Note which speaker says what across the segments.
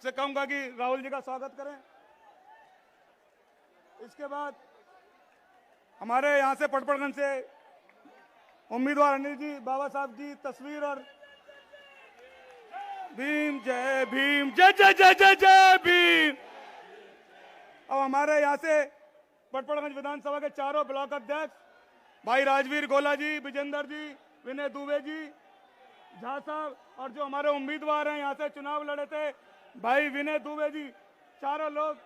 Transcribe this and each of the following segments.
Speaker 1: से कहूंगा कि राहुल जी का स्वागत करें। इसके बाद हमारे यहाँ से पटपड़गंज से उम्मीदवार अनिल जी बाबा साहब जी तस्वीर और भीम जय भीम जय जय जय जय जय भीम। अब हमारे यहाँ से पटपड़गंज विधानसभा के चारों ब्लॉक अध्यक्ष भाई राजवीर गोला जी, विजेंद्र जी, विनय दुबे जी, झा साहब और जो हमारे उम्मीदवार हैं यहाँ से चुनाव लड़े थे भाई विनय दुबे जी, चारों लोग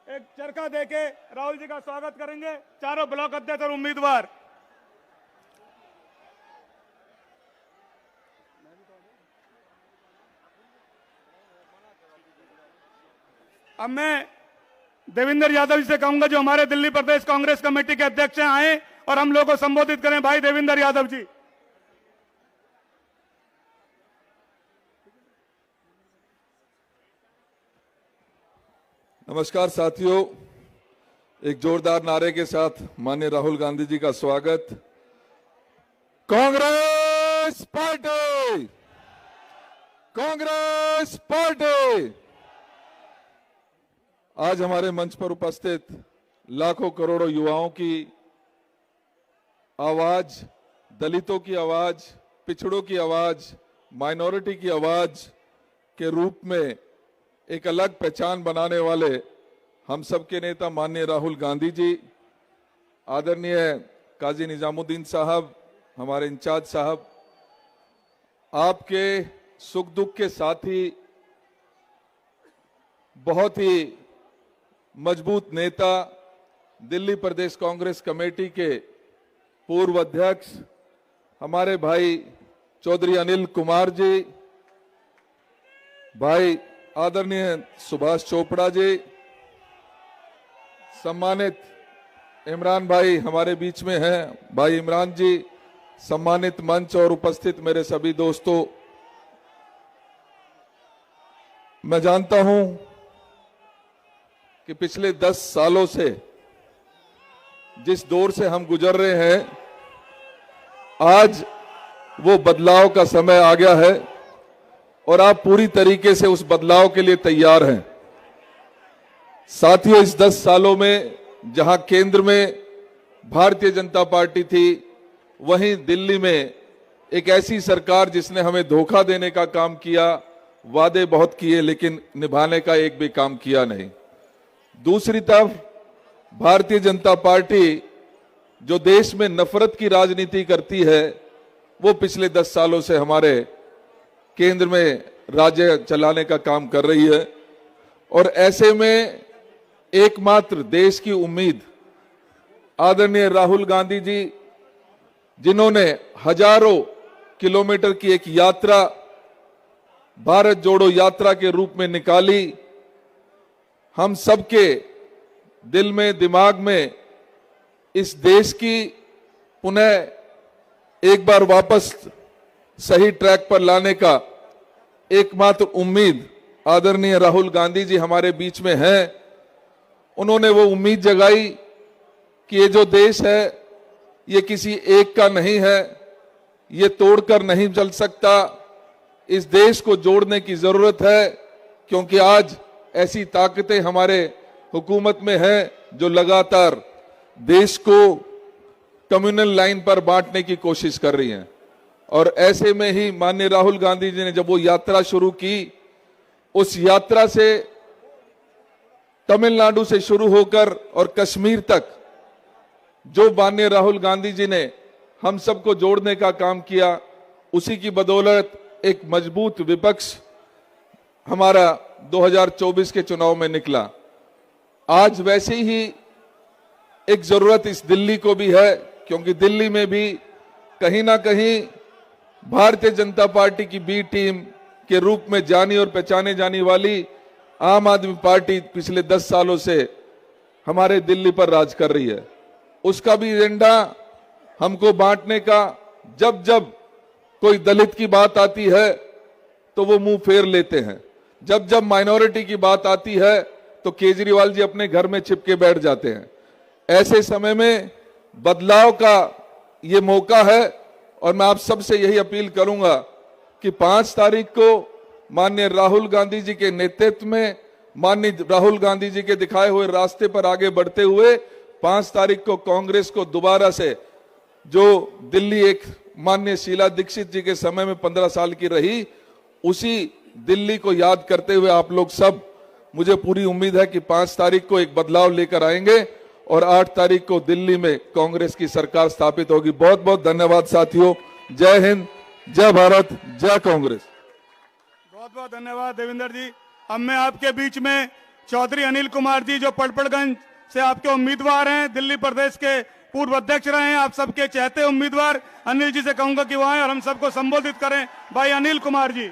Speaker 1: एक चरखा देके राहुल जी का स्वागत करेंगे। चारों ब्लॉक अध्यक्ष और उम्मीदवार। अब मैं देवेंद्र यादव जी से कहूंगा जो हमारे दिल्ली प्रदेश कांग्रेस कमेटी के अध्यक्ष हैं, आए और हम लोगों को संबोधित करें। भाई देवेंद्र यादव जी।
Speaker 2: नमस्कार साथियों, एक जोरदार नारे के साथ माननीय राहुल गांधी जी का स्वागत। Congress party, Congress party. आज हमारे मंच पर उपस्थित लाखों करोड़ों युवाओं की आवाज, दलितों की आवाज, पिछड़ों की आवाज, माइनॉरिटी की आवाज के रूप में एक अलग पहचान बनाने वाले हम सबके नेता माननीय राहुल गांधी जी, आदरणीय काजी निजामुद्दीन साहब, हमारे इंचार्ज साहब, आपके सुख दुख के साथी, बहुत ही मजबूत नेता, दिल्ली प्रदेश कांग्रेस कमेटी के पूर्व अध्यक्ष हमारे भाई चौधरी अनिल कुमार जी, भाई आदरणीय सुभाष चोपड़ा जी, सम्मानित इमरान भाई हमारे बीच में हैं, भाई इमरान जी, सम्मानित मंच और उपस्थित मेरे सभी दोस्तों, मैं जानता हूं कि पिछले 10 सालों से जिस दौर से हम गुजर रहे हैं, आज वो बदलाव का समय आ गया है और आप पूरी तरीके से उस बदलाव के लिए तैयार हैं। साथियों, इस 10 सालों में जहां केंद्र में भारतीय जनता पार्टी थी, वहीं दिल्ली में एक ऐसी सरकार जिसने हमें धोखा देने का काम किया, वादे बहुत किए लेकिन निभाने का एक भी काम किया नहीं। दूसरी तरफ भारतीय जनता पार्टी जो देश में नफरत की राजनीति करती है, वो पिछले 10 सालों से हमारे केंद्र में राज्य चलाने का काम कर रही है। और ऐसे में एकमात्र देश की उम्मीद आदरणीय राहुल गांधी जी, जिन्होंने हजारों किलोमीटर की एक यात्रा भारत जोड़ो यात्रा के रूप में निकाली, हम सबके दिल में, दिमाग में इस देश की पुनः एक बार वापस सही ट्रैक पर लाने का एकमात्र उम्मीद आदरणीय राहुल गांधी जी हमारे बीच में हैं। उन्होंने वो उम्मीद जगाई कि ये जो देश है ये किसी एक का नहीं है, ये तोड़कर नहीं चल सकता, इस देश को जोड़ने की जरूरत है, क्योंकि आज ऐसी ताकतें हमारे हुकूमत में हैं जो लगातार देश को कम्युनल लाइन पर बांटने की कोशिश कर रही हैं। और ऐसे में ही माननीय राहुल गांधी जी ने जब वो यात्रा शुरू की, उस यात्रा से तमिलनाडु से शुरू होकर और कश्मीर तक जो माननीय राहुल गांधी जी ने हम सबको जोड़ने का काम किया, उसी की बदौलत एक मजबूत विपक्ष हमारा 2024 के चुनाव में निकला। आज वैसे ही एक जरूरत इस दिल्ली को भी है, क्योंकि दिल्ली में भी कहीं ना कहीं भारतीय जनता पार्टी की बी टीम के रूप में जानी और पहचाने जाने वाली आम आदमी पार्टी पिछले 10 सालों से हमारे दिल्ली पर राज कर रही है। उसका भी एजेंडा हमको बांटने का। जब जब कोई दलित की बात आती है तो वो मुंह फेर लेते हैं, जब जब माइनॉरिटी की बात आती है तो केजरीवाल जी अपने घर में छिपके बैठ जाते हैं। ऐसे समय में बदलाव का ये मौका है और मैं आप सबसे यही अपील करूंगा कि 5 तारीख को माननीय राहुल गांधी जी के नेतृत्व में, माननीय राहुल गांधी जी के दिखाए हुए रास्ते पर आगे बढ़ते हुए 5 तारीख को कांग्रेस को दोबारा से, जो दिल्ली एक माननीय शीला दीक्षित जी के समय में 15 साल की रही, उसी दिल्ली को याद करते हुए आप लोग सब, मुझे पूरी उम्मीद है कि 5 तारीख को एक बदलाव लेकर आएंगे और 8 तारीख को दिल्ली में कांग्रेस की सरकार स्थापित होगी। बहुत बहुत धन्यवाद साथियों। जय हिंद, जय भारत, जय कांग्रेस।
Speaker 1: बहुत बहुत धन्यवाद देवेंद्र जी। अब मैं आपके बीच में चौधरी अनिल कुमार जी, जो पड़पड़गंज से आपके उम्मीदवार हैं, दिल्ली प्रदेश के पूर्व अध्यक्ष रहे हैं, आप सबके चहते उम्मीदवार, अनिल जी से कहूंगा कि वो आए और हम सबको संबोधित करें। भाई अनिल कुमार जी।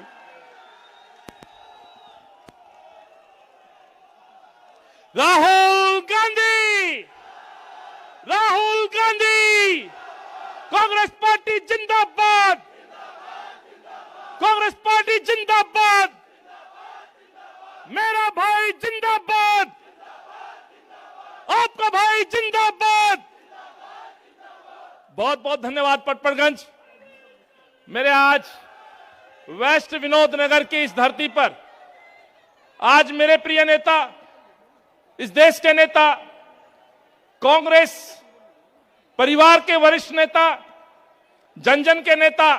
Speaker 3: राहुल गांधी, राहुल गांधी, कांग्रेस पार्टी जिंदाबाद, कांग्रेस पार्टी जिंदाबाद, मेरा भाई जिंदाबाद, आपका भाई जिंदाबाद। बहुत बहुत धन्यवाद पटपड़गंज। मेरे आज वेस्ट विनोद नगर की इस धरती पर आज मेरे प्रिय नेता, इस देश के नेता, कांग्रेस परिवार के वरिष्ठ नेता, जन जन के नेता,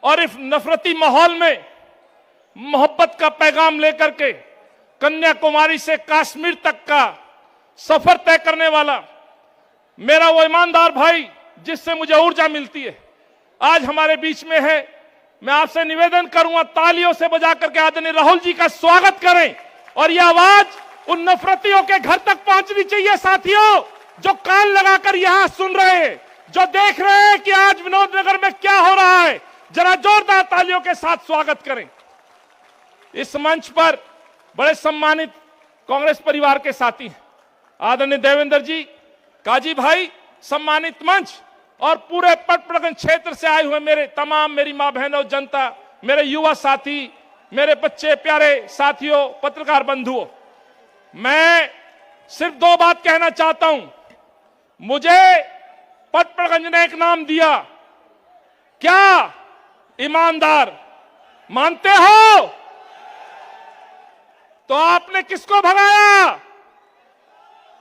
Speaker 3: और इस नफरती माहौल में मोहब्बत का पैगाम लेकर के कन्याकुमारी से कश्मीर तक का सफर तय करने वाला मेरा वो ईमानदार भाई, जिससे मुझे ऊर्जा मिलती है, आज हमारे बीच में है। मैं आपसे निवेदन करूंगा, तालियों से बजा करके आदरणीय राहुल जी का स्वागत करें और यह आवाज उन नफरतियों के घर तक पहुंचनी चाहिए। साथियों, जो कान लगाकर यहां सुन रहे हैं, जो देख रहे हैं कि आज विनोद नगर में क्या हो रहा है, जरा जोरदार तालियों के साथ स्वागत करें। इस मंच पर बड़े सम्मानित कांग्रेस परिवार के साथी हैं, आदरणीय देवेंद्र जी, काजी भाई, सम्मानित मंच, और पूरे पटपड़गंज क्षेत्र से आए हुए मेरे तमाम, मेरी मां बहनों, जनता, मेरे युवा साथी, मेरे बच्चे प्यारे साथियों, पत्रकार बंधुओं, मैं सिर्फ 2 बात कहना चाहता हूं। मुझे पटपड़गंज ने एक नाम दिया, क्या ईमानदार, मानते हो? तो आपने किसको भगाया?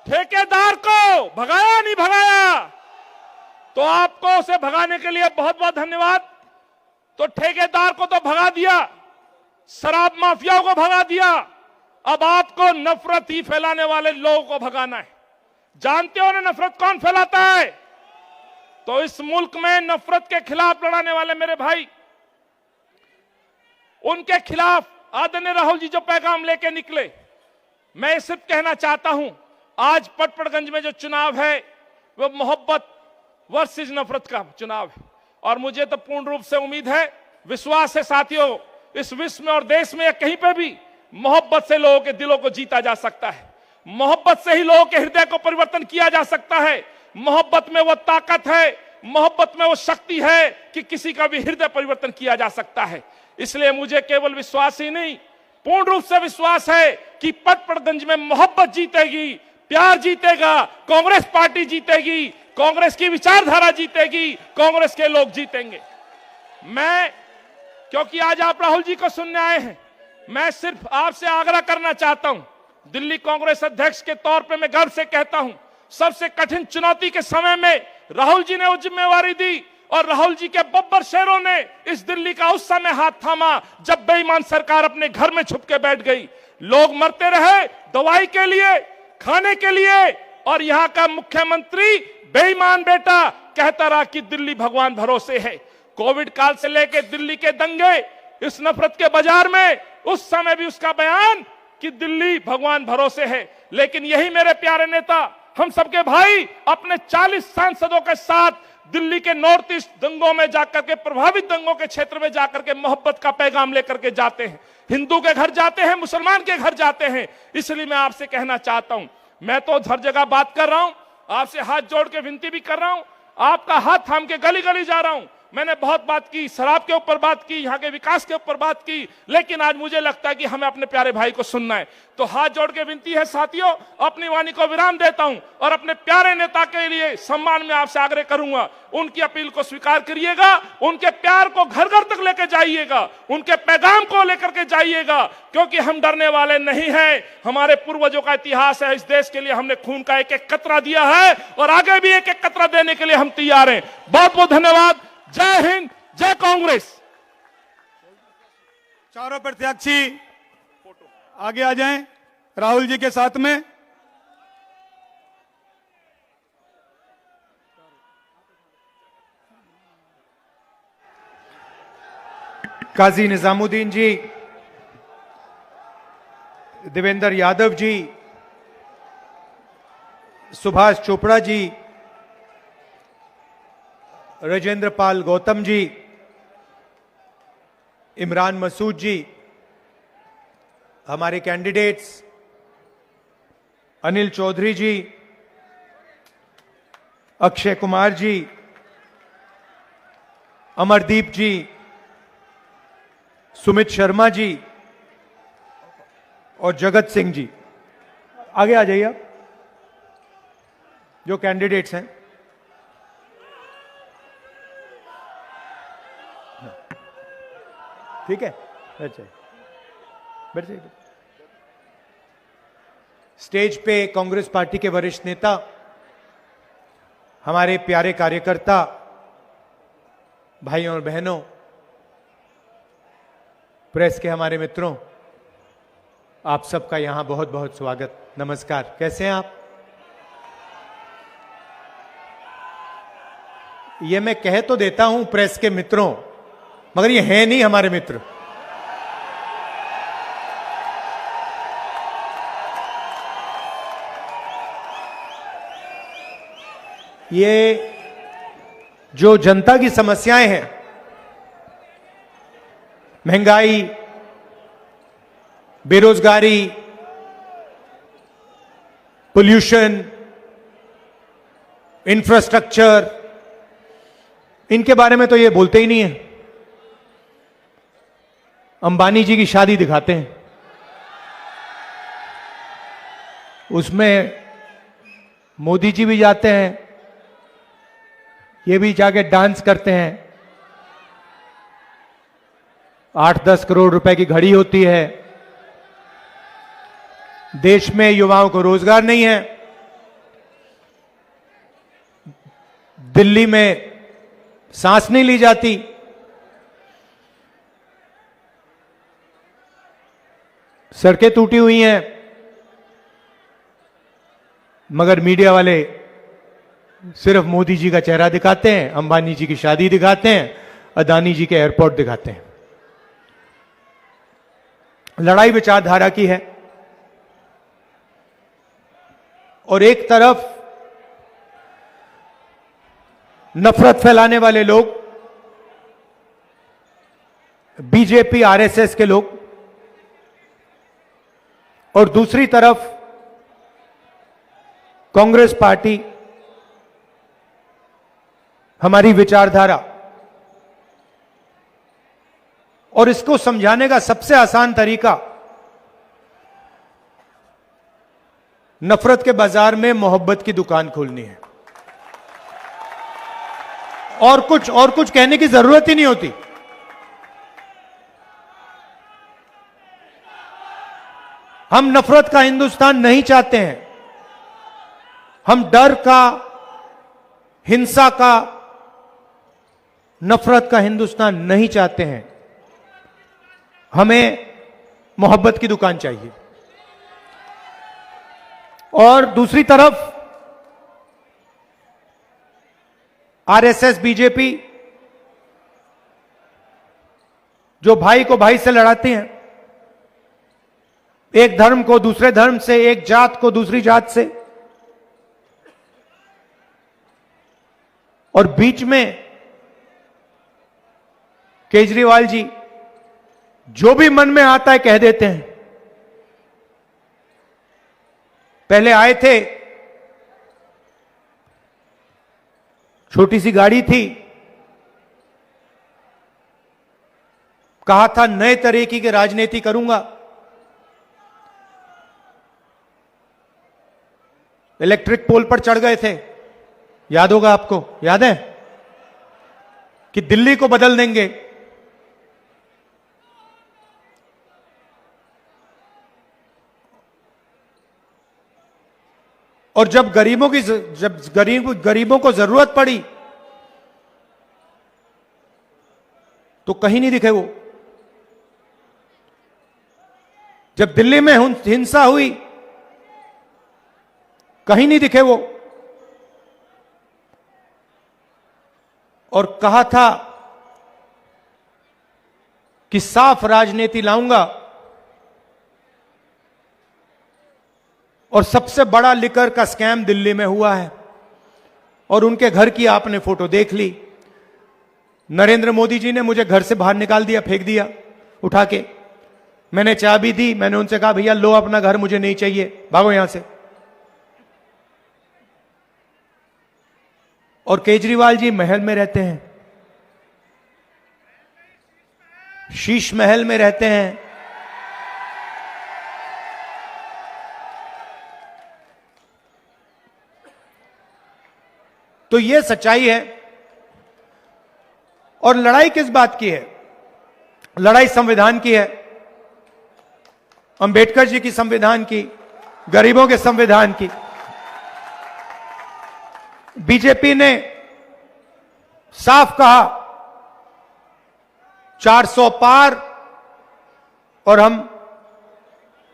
Speaker 3: ठेकेदार को भगाया, नहीं भगाया? तो आपको उसे भगाने के लिए बहुत बहुत धन्यवाद। तो ठेकेदार को तो भगा दिया, शराब माफियाओं को भगा दिया, अब आपको नफरत ही फैलाने वाले लोगों को भगाना है। जानते हो ना नफरत कौन फैलाता है? तो इस मुल्क में नफरत के खिलाफ लड़ाने वाले मेरे भाई, उनके खिलाफ आदरणीय राहुल जी जो पैगाम लेके निकले, मैं सिर्फ कहना चाहता हूं, आज पटपड़गंज में जो चुनाव है वो मोहब्बत वर्सेस नफरत का चुनाव है। और मुझे तो पूर्ण रूप से उम्मीद है, विश्वास है साथियों, इस विश्व में और देश में या कहीं पे भी मोहब्बत से लोगों के दिलों को जीता जा सकता है। मोहब्बत से ही लोगों के हृदय को परिवर्तन किया जा सकता है। मोहब्बत में वो ताकत है, मोहब्बत में वो शक्ति है कि किसी का भी हृदय परिवर्तन किया जा सकता है। इसलिए मुझे केवल विश्वास ही नहीं, पूर्ण रूप से विश्वास है कि पटपड़गंज में मोहब्बत जीतेगी, प्यार जीतेगा, कांग्रेस पार्टी जीतेगी, कांग्रेस की विचारधारा जीतेगी, कांग्रेस के लोग जीतेंगे। मैं, क्योंकि आज आप राहुल जी को सुनने आए हैं, मैं सिर्फ आपसे आग्रह करना चाहता हूं, दिल्ली कांग्रेस अध्यक्ष के तौर पे मैं गर्व से कहता हूं, सबसे कठिन चुनौती के समय में राहुल जी ने वो जिम्मेवारी दी और राहुल जी के बब्बर शेरों ने इस दिल्ली का उस समय हाथ थामा जब बेईमान सरकार अपने घर में छुप के बैठ गई। लोग मरते रहे दवाई के लिए, खाने के लिए, और यहां का मुख्यमंत्री बेईमान बेटा कहता रहा कि दिल्ली भगवान भरोसे है। कोविड काल से लेकर दिल्ली के दंगे, इस नफरत के बाजार में, उस समय भी उसका बयान कि दिल्ली भगवान भरोसे है। लेकिन यही मेरे प्यारे नेता, हम सबके भाई, अपने 40 सांसदों के साथ दिल्ली के नॉर्थ ईस्ट दंगों में जाकर के, प्रभावित दंगों के क्षेत्र में जाकर के मोहब्बत का पैगाम लेकर के जाते हैं। हिंदू के घर जाते हैं, मुसलमान के घर जाते हैं। इसलिए मैं आपसे कहना चाहता हूं, मैं तो हर जगह बात कर रहा हूं, आपसे हाथ जोड़ के विनती भी कर रहा हूं, आपका हाथ थाम के गली गली जा रहा हूं। मैंने बहुत बात की, शराब के ऊपर बात की, यहाँ के विकास के ऊपर बात की, लेकिन आज मुझे लगता है कि हमें अपने प्यारे भाई को सुनना है। तो हाथ जोड़ के विनती है साथियों, अपनी वाणी को विराम देता हूं और अपने प्यारे नेता के लिए सम्मान में आपसे आग्रह करूंगा, उनकी अपील को स्वीकार करिएगा, उनके प्यार को घर घर तक लेकर जाइएगा, उनके पैगाम को लेकर के जाइएगा, क्योंकि हम डरने वाले नहीं हैं। हमारे पूर्वजों का इतिहास है, इस देश के लिए हमने खून का एक एक कतरा दिया है और आगे भी एक एक कतरा देने के लिए हम तैयार हैं। बहुत बहुत धन्यवाद। जय हिंद, जय कांग्रेस।
Speaker 1: चारों प्रत्याशी आगे आ जाएं, राहुल जी के साथ में।
Speaker 4: काजी निजामुद्दीन जी, देवेंद्र यादव जी, सुभाष चोपड़ा जी, राजेंद्र पाल गौतम जी, इमरान मसूद जी, हमारे कैंडिडेट्स अनिल चौधरी जी, अक्षय कुमार जी, अमरदीप जी, सुमित शर्मा जी और जगत सिंह जी, आगे आ जाइए आप, जो कैंडिडेट्स हैं। ठीक है, अच्छा बैठ जाइए। स्टेज पे कांग्रेस पार्टी के वरिष्ठ नेता, हमारे प्यारे कार्यकर्ता भाइयों और बहनों, प्रेस के हमारे मित्रों, आप सबका यहां बहुत बहुत स्वागत, नमस्कार। कैसे हैं आप? ये मैं कह तो देता हूं प्रेस के मित्रों, मगर ये हैं नहीं हमारे मित्र। ये जो जनता की समस्याएं हैं, महंगाई, बेरोजगारी, पोल्यूशन, इंफ्रास्ट्रक्चर, इनके बारे में तो ये बोलते ही नहीं है। अंबानी जी की शादी दिखाते हैं, उसमें मोदी जी भी जाते हैं, ये भी जाके डांस करते हैं। 8-10 करोड़ रुपए की घड़ी होती है। देश में युवाओं को रोजगार नहीं है। दिल्ली में सांस नहीं ली जाती। सड़कें टूटी हुई हैं, मगर मीडिया वाले सिर्फ मोदी जी का चेहरा दिखाते हैं, अंबानी जी की शादी दिखाते हैं, अदानी जी के एयरपोर्ट दिखाते हैं। लड़ाई विचारधारा की है और एक तरफ नफरत फैलाने वाले लोग, बीजेपी आरएसएस के लोग, और दूसरी तरफ कांग्रेस पार्टी, हमारी विचारधारा। और इसको समझाने का सबसे आसान तरीका, नफरत के बाजार में मोहब्बत की दुकान खोलनी है। और कुछ कहने की जरूरत ही नहीं होती। हम नफरत का हिंदुस्तान नहीं चाहते हैं। हम डर का, हिंसा का, नफरत का हिंदुस्तान नहीं चाहते हैं। हमें मोहब्बत की दुकान चाहिए। और दूसरी तरफ आरएसएस, बीजेपी, जो भाई को भाई से लड़ाते हैं, एक धर्म को दूसरे धर्म से, एक जात को दूसरी जात से, और बीच में केजरीवाल जी जो भी मन में आता है कह देते हैं। पहले आए थे, छोटी सी गाड़ी थी, कहा था नए तरीके की राजनीति करूंगा। इलेक्ट्रिक पोल पर चढ़ गए थे, याद होगा आपको, याद है कि दिल्ली को बदल देंगे। और जब गरीबों को जरूरत पड़ी तो कहीं नहीं दिखे वो। जब दिल्ली में हिंसा हुई कहीं नहीं दिखे वो। और कहा था कि साफ राजनीति लाऊंगा, और सबसे बड़ा लिकर का स्कैम दिल्ली में हुआ है और उनके घर की आपने फोटो देख ली। नरेंद्र मोदी जी ने मुझे घर से बाहर निकाल दिया, फेंक दिया उठा के। मैंने चाबी दी, मैंने उनसे कहा भैया लो अपना घर, मुझे नहीं चाहिए, भागो यहां से। और केजरीवाल जी महल में रहते हैं, शीश महल में रहते हैं। तो यह सच्चाई है। और लड़ाई किस बात की है? लड़ाई संविधान की है, अंबेडकर जी की संविधान की, गरीबों के संविधान की। बीजेपी ने साफ कहा 400 पार और हम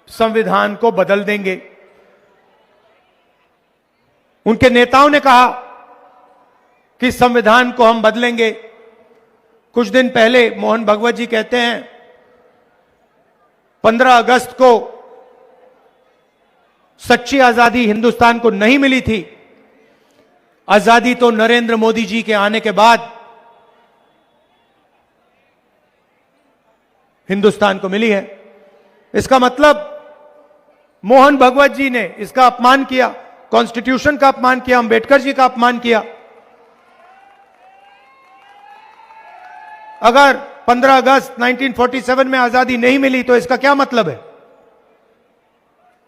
Speaker 4: संविधान को बदल देंगे। उनके नेताओं ने कहा कि संविधान को हम बदलेंगे। कुछ दिन पहले मोहन भगवत जी कहते हैं 15 अगस्त को सच्ची आजादी हिंदुस्तान को नहीं मिली थी, आजादी तो नरेंद्र मोदी जी के आने के बाद हिंदुस्तान को मिली है। इसका मतलब मोहन भगवत जी ने इसका अपमान किया, कॉन्स्टिट्यूशन का अपमान किया, अंबेडकर जी का अपमान किया। अगर 15 अगस्त 1947 में आजादी नहीं मिली तो इसका क्या मतलब है?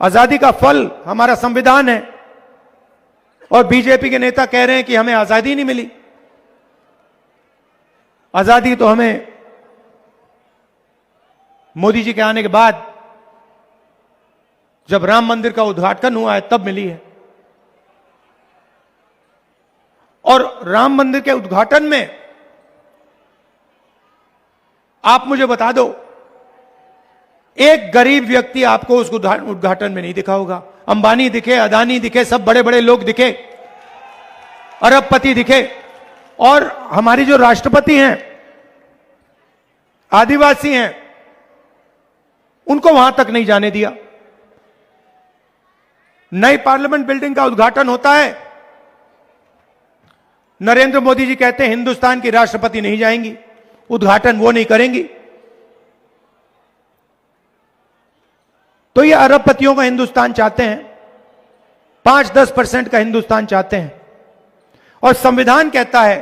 Speaker 4: आजादी का फल हमारा संविधान है और बीजेपी के नेता कह रहे हैं कि हमें आजादी नहीं मिली। आजादी तो हमें मोदी जी के आने के बाद, जब राम मंदिर का उद्घाटन हुआ है, तब मिली है। और राम मंदिर के उद्घाटन में आप मुझे बता दो, एक गरीब व्यक्ति आपको उस उद्घाटन में नहीं दिखा होगा। अंबानी दिखे, अदानी दिखे, सब बड़े बड़े लोग दिखे, अरबपति दिखे। और हमारी जो राष्ट्रपति हैं, आदिवासी हैं, उनको वहां तक नहीं जाने दिया। नई पार्लियामेंट बिल्डिंग का उद्घाटन होता है, नरेंद्र मोदी जी कहते हैं हिंदुस्तान की राष्ट्रपति नहीं जाएंगी, उद्घाटन वो नहीं करेंगी। तो ये अरबपतियों का हिंदुस्तान चाहते हैं, 5-10% का हिंदुस्तान चाहते हैं। और संविधान कहता है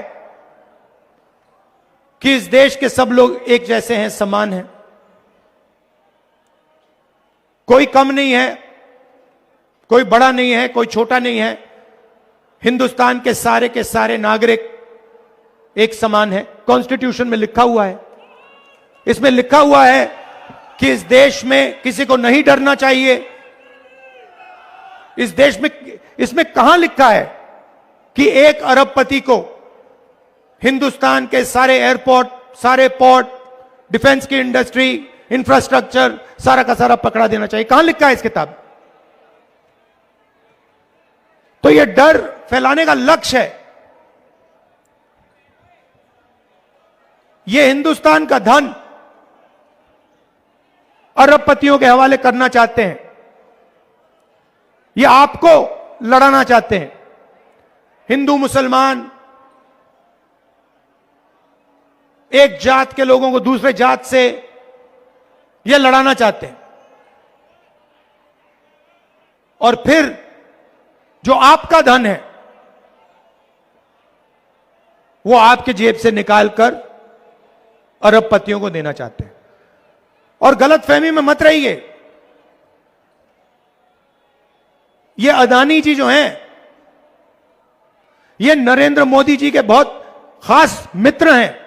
Speaker 4: कि इस देश के सब लोग एक जैसे हैं, समान हैं, कोई कम नहीं है, कोई बड़ा नहीं है, कोई छोटा नहीं है। हिंदुस्तान के सारे नागरिक एक समान है। कॉन्स्टिट्यूशन में लिखा हुआ है, इसमें लिखा हुआ है कि इस देश में किसी को नहीं डरना चाहिए। इस देश में, इसमें कहां लिखा है कि एक अरबपति को हिंदुस्तान के सारे एयरपोर्ट, सारे पोर्ट, डिफेंस की इंडस्ट्री, इंफ्रास्ट्रक्चर, सारा का सारा पकड़ा देना चाहिए? कहां लिखा है इस किताब? तो यह डर फैलाने का लक्ष्य है। यह हिंदुस्तान का धन अरबपतियों के हवाले करना चाहते हैं, यह आपको लड़ाना चाहते हैं। हिंदू मुसलमान, एक जात के लोगों को दूसरे जात से यह लड़ाना चाहते हैं। और फिर जो आपका धन है वो आपके जेब से निकालकर अरबपतियों को देना चाहते हैं। और गलतफहमी में मत रहिए। ये अदानी जी जो हैं, ये नरेंद्र मोदी जी के बहुत खास मित्र हैं।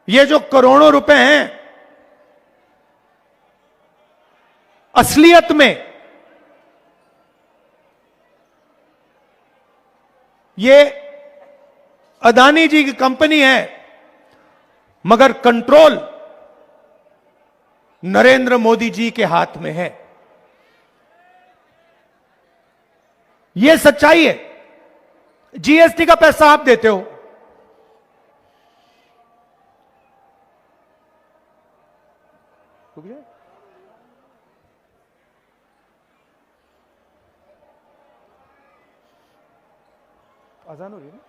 Speaker 4: ये जो करोड़ों रुपए हैं, असलियत में ये अदानी जी की कंपनी है, मगर कंट्रोल नरेंद्र मोदी जी के हाथ में है। यह सच्चाई है। जीएसटी का पैसा आप देते हो, आजान हो रही है ना?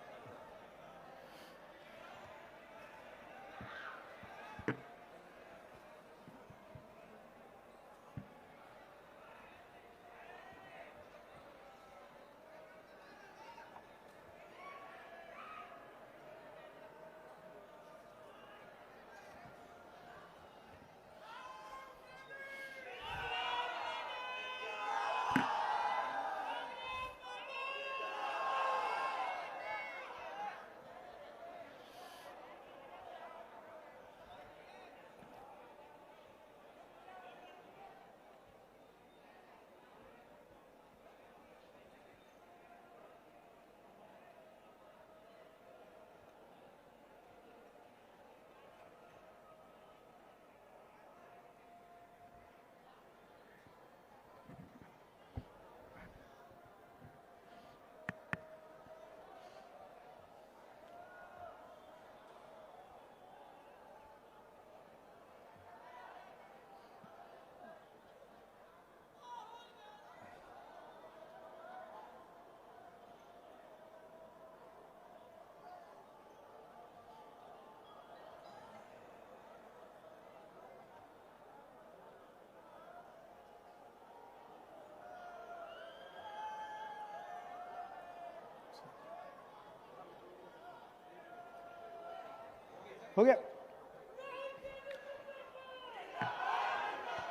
Speaker 4: हो गया।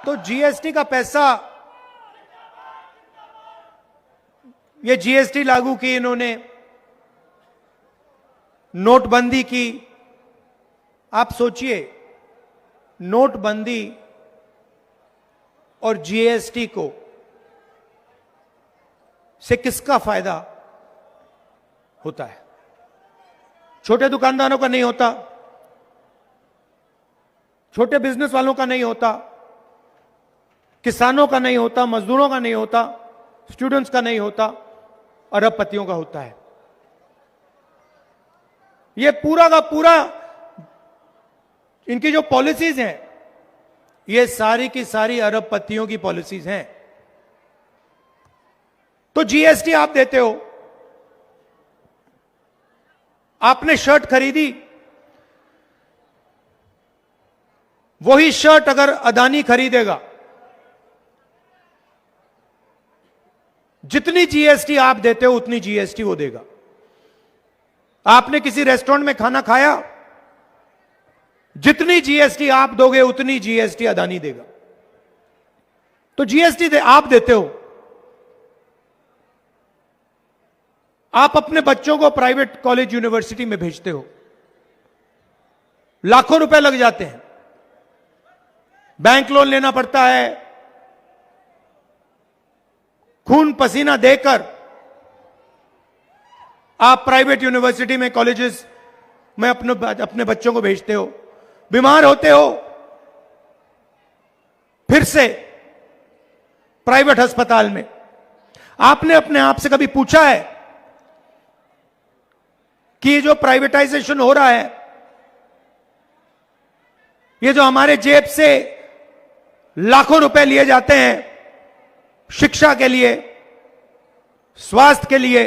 Speaker 4: तो जीएसटी का पैसा, ये जीएसटी लागू की इन्होंने, नोटबंदी की। आप सोचिए, नोटबंदी और जीएसटी को से किसका फायदा होता है? छोटे दुकानदारों का नहीं होता, छोटे बिजनेस वालों का नहीं होता, किसानों का नहीं होता, मजदूरों का नहीं होता, स्टूडेंट्स का नहीं होता, अरबपतियों का होता है। ये पूरा का पूरा इनकी जो पॉलिसीज हैं, ये सारी की सारी अरबपतियों की पॉलिसीज हैं। तो जीएसटी आप देते हो, आपने शर्ट खरीदी, वही शर्ट अगर अदानी खरीदेगा, जितनी जीएसटी आप देते हो उतनी जीएसटी वो देगा। आपने किसी रेस्टोरेंट में खाना खाया, जितनी जीएसटी आप दोगे उतनी जीएसटी अदानी देगा। तो जीएसटी आप देते हो। आप अपने बच्चों को प्राइवेट कॉलेज यूनिवर्सिटी में भेजते हो, लाखों रुपए लग जाते हैं, बैंक लोन लेना पड़ता है, खून पसीना देकर आप प्राइवेट यूनिवर्सिटी में, कॉलेजेस में अपने बच्चों को भेजते हो। बीमार होते हो, फिर से प्राइवेट अस्पताल में। आपने अपने आप से कभी पूछा है कि ये जो प्राइवेटाइजेशन हो रहा है, ये जो हमारे जेब से लाखों रुपए लिए जाते हैं शिक्षा के लिए, स्वास्थ्य के लिए,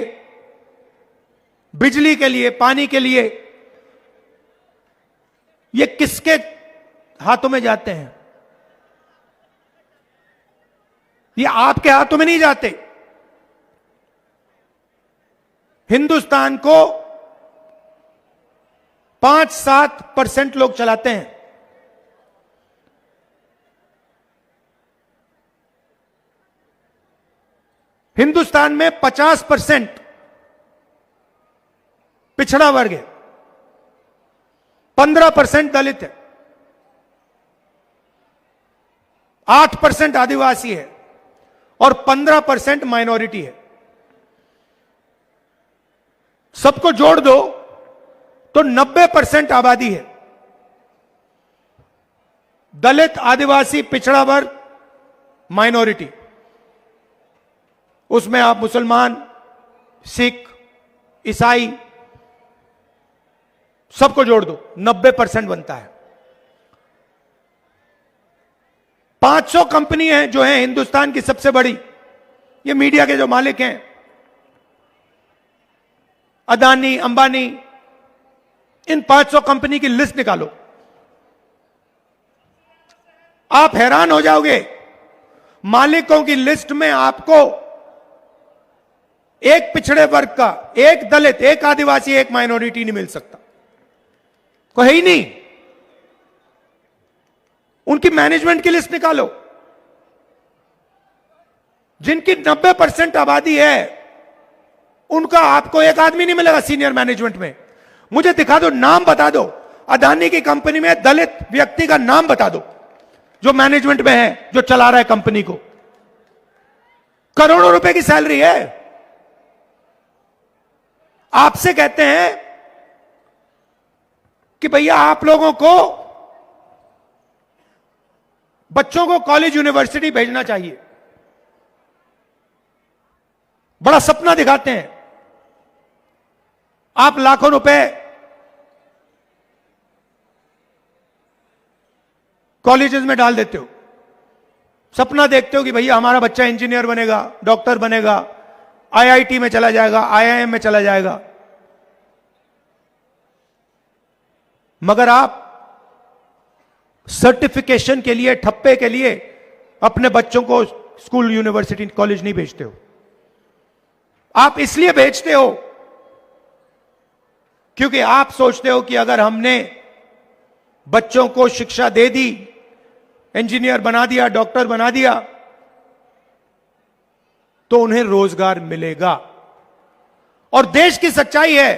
Speaker 4: बिजली के लिए, पानी के लिए, ये किसके हाथों में जाते हैं? ये आपके हाथों में नहीं जाते। हिंदुस्तान को 5-7% लोग चलाते हैं। हिंदुस्तान में 50% पिछड़ा वर्ग है, 15% दलित है, 8% आदिवासी है और 15% माइनॉरिटी है। सबको जोड़ दो तो 90% आबादी है। दलित, आदिवासी, पिछड़ा वर्ग, माइनॉरिटी, उसमें आप मुसलमान, सिख, ईसाई सबको जोड़ दो, 90% बनता है। 500 कंपनी है जो है हिंदुस्तान की सबसे बड़ी, ये मीडिया के जो मालिक हैं, अदानी, अंबानी, इन 500 कंपनी की लिस्ट निकालो, आप हैरान हो जाओगे। मालिकों की लिस्ट में आपको एक पिछड़े वर्ग का, एक दलित, एक आदिवासी, एक माइनॉरिटी नहीं मिल सकता, कोई है ही नहीं। उनकी मैनेजमेंट की लिस्ट निकालो, जिनकी 90% आबादी है, उनका आपको एक आदमी नहीं मिलेगा सीनियर मैनेजमेंट में। मुझे दिखा दो, नाम बता दो, अदानी की कंपनी में दलित व्यक्ति का नाम बता दो जो मैनेजमेंट में है, जो चला रहा है कंपनी को। करोड़ों रुपए की सैलरी है। आपसे कहते हैं कि भैया आप लोगों को बच्चों को कॉलेज यूनिवर्सिटी भेजना चाहिए, बड़ा सपना दिखाते हैं। आप लाखों रुपए कॉलेजेस में डाल देते हो, सपना देखते हो कि भैया हमारा बच्चा इंजीनियर बनेगा, डॉक्टर बनेगा, आईआईटी में चला जाएगा, आईआईएम में चला जाएगा। मगर आप सर्टिफिकेशन के लिए, ठप्पे के लिए अपने बच्चों को स्कूल, यूनिवर्सिटी, कॉलेज नहीं भेजते हो। आप इसलिए भेजते हो क्योंकि आप सोचते हो कि अगर हमने बच्चों को शिक्षा दे दी, इंजीनियर बना दिया, डॉक्टर बना दिया, तो उन्हें रोजगार मिलेगा। और देश की सच्चाई है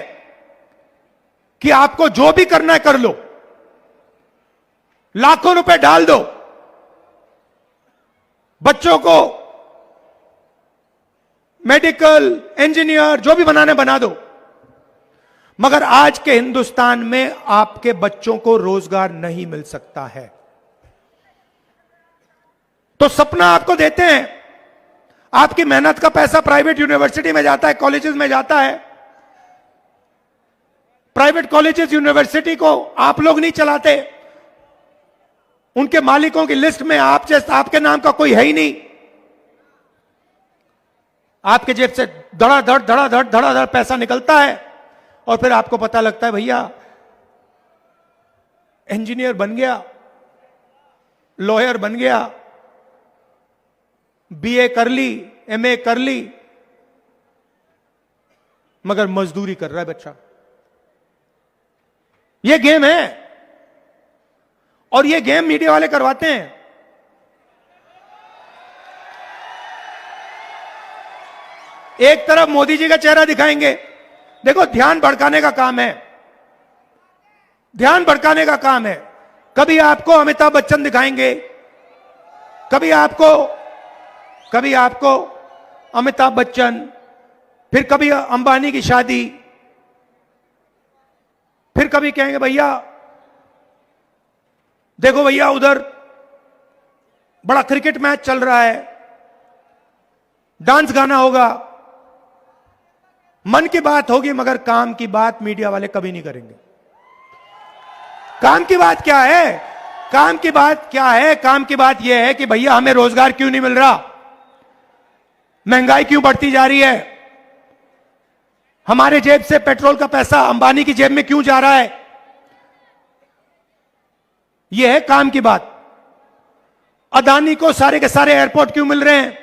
Speaker 4: कि आपको जो भी करना है कर लो, लाखों रुपए डाल दो, बच्चों को मेडिकल, इंजीनियर, जो भी बनाने बना दो, मगर आज के हिंदुस्तान में आपके बच्चों को रोजगार नहीं मिल सकता है। तो सपना आपको देते हैं, आपकी मेहनत का पैसा प्राइवेट यूनिवर्सिटी में जाता है, कॉलेजेस में जाता है। प्राइवेट कॉलेजेस, यूनिवर्सिटी को आप लोग नहीं चलाते, उनके मालिकों की लिस्ट में आप जैसे, आपके नाम का कोई है ही नहीं। आपके जेब से धड़ाधड़ पैसा निकलता है और फिर आपको पता लगता है भैया इंजीनियर बन गया, लॉयर बन गया, बीए कर ली, एमए कर ली, मगर मजदूरी कर रहा है बच्चा। यह गेम है और यह गेम मीडिया वाले करवाते हैं। एक तरफ मोदी जी का चेहरा दिखाएंगे, देखो ध्यान भड़काने का काम है, ध्यान भड़काने का काम है। कभी आपको अमिताभ बच्चन दिखाएंगे, कभी आपको अमिताभ बच्चन, फिर कभी अंबानी की शादी, फिर कभी कहेंगे भैया देखो भैया उधर बड़ा क्रिकेट मैच चल रहा है, डांस गाना होगा, मन की बात होगी, मगर काम की बात मीडिया वाले कभी नहीं करेंगे। काम की बात क्या है? काम की बात क्या है? काम की बात यह है कि भैया हमें रोजगार क्यों नहीं मिल रहा, महंगाई क्यों बढ़ती जा रही है, हमारे जेब से पेट्रोल का पैसा अंबानी की जेब में क्यों जा रहा है। यह है काम की बात। अदानी को सारे के सारे एयरपोर्ट क्यों मिल रहे हैं,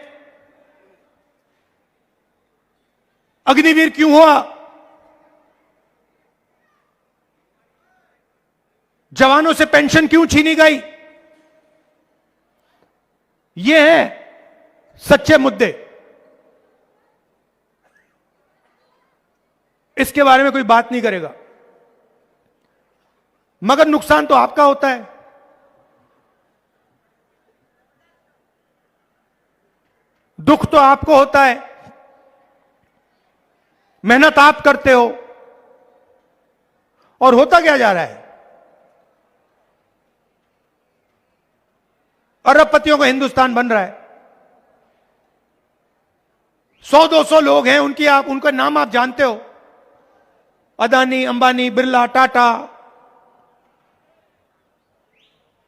Speaker 4: अग्निवीर क्यों हुआ, जवानों से पेंशन क्यों छीनी गई? ये हैं सच्चे मुद्दे। इसके बारे में कोई बात नहीं करेगा, मगर नुकसान तो आपका होता है। दुख तो आपको होता है, मेहनत आप करते हो, और होता क्या जा रहा है? अरबपतियों का हिंदुस्तान बन रहा है। 100-200 लोग हैं, उनका नाम आप जानते हो, अदानी, अंबानी, बिरला, टाटा।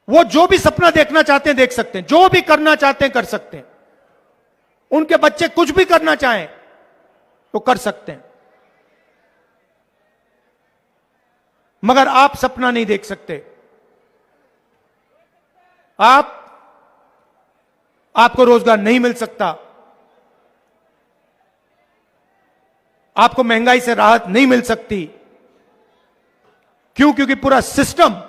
Speaker 4: वो जो भी सपना देखना चाहते हैं देख सकते हैं, जो भी करना चाहते हैं कर सकते हैं। उनके बच्चे कुछ भी करना चाहें तो कर सकते हैं, मगर आप सपना नहीं देख सकते। आपको रोजगार नहीं मिल सकता, आपको महंगाई से राहत नहीं मिल सकती। क्यों? क्योंकि पूरा सिस्टम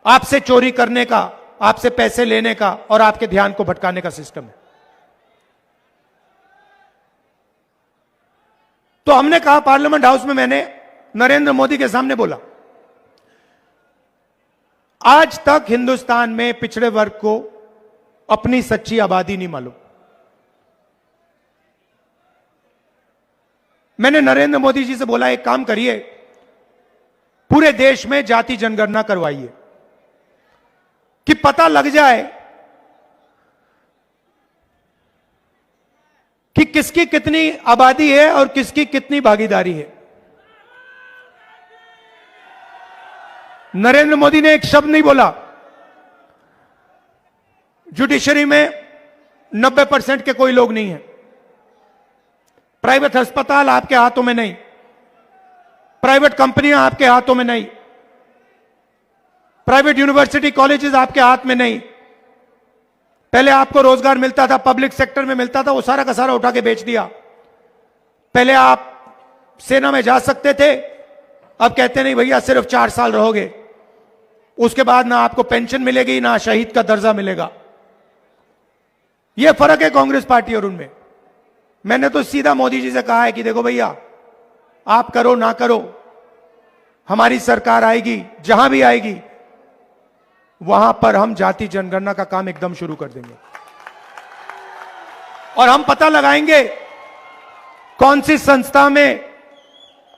Speaker 4: आपसे चोरी करने का, आपसे पैसे लेने का और आपके ध्यान को भटकाने का सिस्टम है। तो हमने कहा, पार्लियामेंट हाउस में मैंने नरेंद्र मोदी के सामने बोला, आज तक हिंदुस्तान में पिछड़े वर्ग को अपनी सच्ची आबादी नहीं मालूम। मैंने नरेंद्र मोदी जी से बोला, एक काम करिए, पूरे देश में जाति जनगणना करवाइए कि पता लग जाए कि किसकी कितनी आबादी है और किसकी कितनी भागीदारी है। नरेंद्र मोदी ने एक शब्द नहीं बोला। जुडिशरी में 90% के कोई लोग नहीं है, प्राइवेट अस्पताल आपके हाथों में नहीं, प्राइवेट कंपनियां आपके हाथों में नहीं, प्राइवेट यूनिवर्सिटी कॉलेजेस आपके हाथ में नहीं। पहले आपको रोजगार मिलता था, पब्लिक सेक्टर में मिलता था, वो सारा का सारा उठा के बेच दिया। पहले आप सेना में जा सकते थे, अब कहते नहीं भैया सिर्फ 4 साल रहोगे, उसके बाद ना आपको पेंशन मिलेगी ना शहीद का दर्जा मिलेगा। यह फर्क है कांग्रेस पार्टी और उनमें। मैंने तो सीधा मोदी जी से कहा है कि देखो भैया, आप करो ना करो, हमारी सरकार आएगी, जहां भी आएगी वहां पर हम जाति जनगणना का काम एकदम शुरू कर देंगे और हम पता लगाएंगे कौन सी संस्था में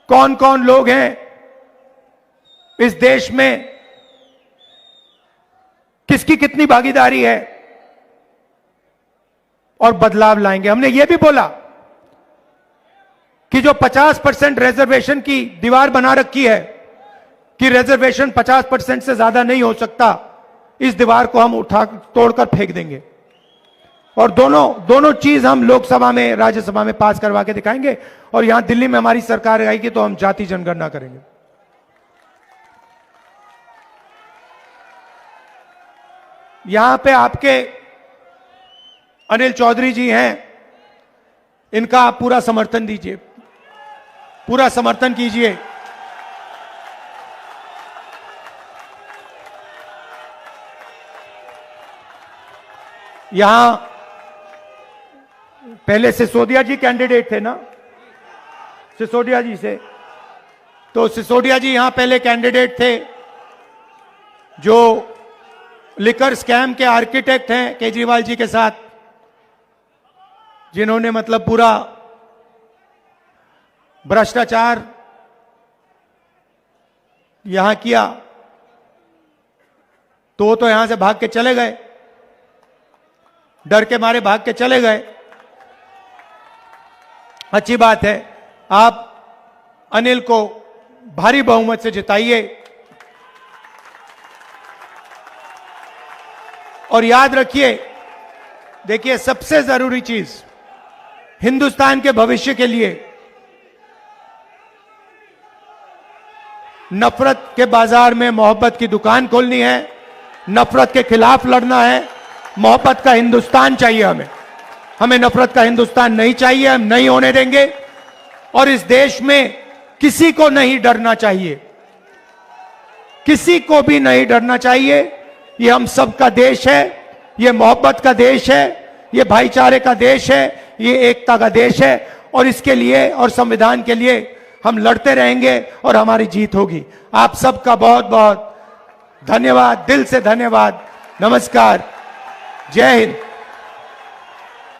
Speaker 4: कौन कौन लोग हैं इस देश में, किसकी कितनी भागीदारी है, और बदलाव लाएंगे। हमने यह भी बोला कि जो 50% रिजर्वेशन की दीवार बना रखी है कि रिजर्वेशन 50% से ज्यादा नहीं हो सकता, इस दीवार को हम उठा तोड़कर फेंक देंगे और दोनों चीज हम लोकसभा में, राज्यसभा में पास करवा के दिखाएंगे। और यहां दिल्ली में हमारी सरकार आएगी तो हम जाति जनगणना करेंगे। यहां पे आपके अनिल चौधरी जी हैं, इनका आप पूरा समर्थन दीजिए, पूरा समर्थन कीजिए। यहां पहले सिसोदिया जी कैंडिडेट थे ना, सिसोदिया जी से, तो सिसोदिया जी यहां पहले कैंडिडेट थे, जो लिकर स्कैम के आर्किटेक्ट हैं केजरीवाल जी के साथ, जिन्होंने मतलब पूरा भ्रष्टाचार यहां किया। तो यहां से भाग के चले गए, डर के मारे भाग के चले गए। अच्छी बात है, आप अनिल को भारी बहुमत से जिताइए और याद रखिए, देखिए सबसे जरूरी चीज हिंदुस्तान के भविष्य के लिए नफरत के बाजार में मोहब्बत की दुकान खोलनी है, नफरत के खिलाफ लड़ना है। मोहब्बत का हिंदुस्तान चाहिए हमें नफरत का हिंदुस्तान नहीं चाहिए, हम नहीं होने देंगे। और इस देश में किसी को नहीं डरना चाहिए, किसी को भी नहीं डरना चाहिए। ये हम सबका देश है, ये मोहब्बत का देश है, ये भाईचारे का देश है, ये एकता का देश है और इसके लिए और संविधान के लिए हम लड़ते रहेंगे और हमारी जीत होगी। आप सबका बहुत बहुत धन्यवाद, दिल से धन्यवाद। नमस्कार, जय हिंद।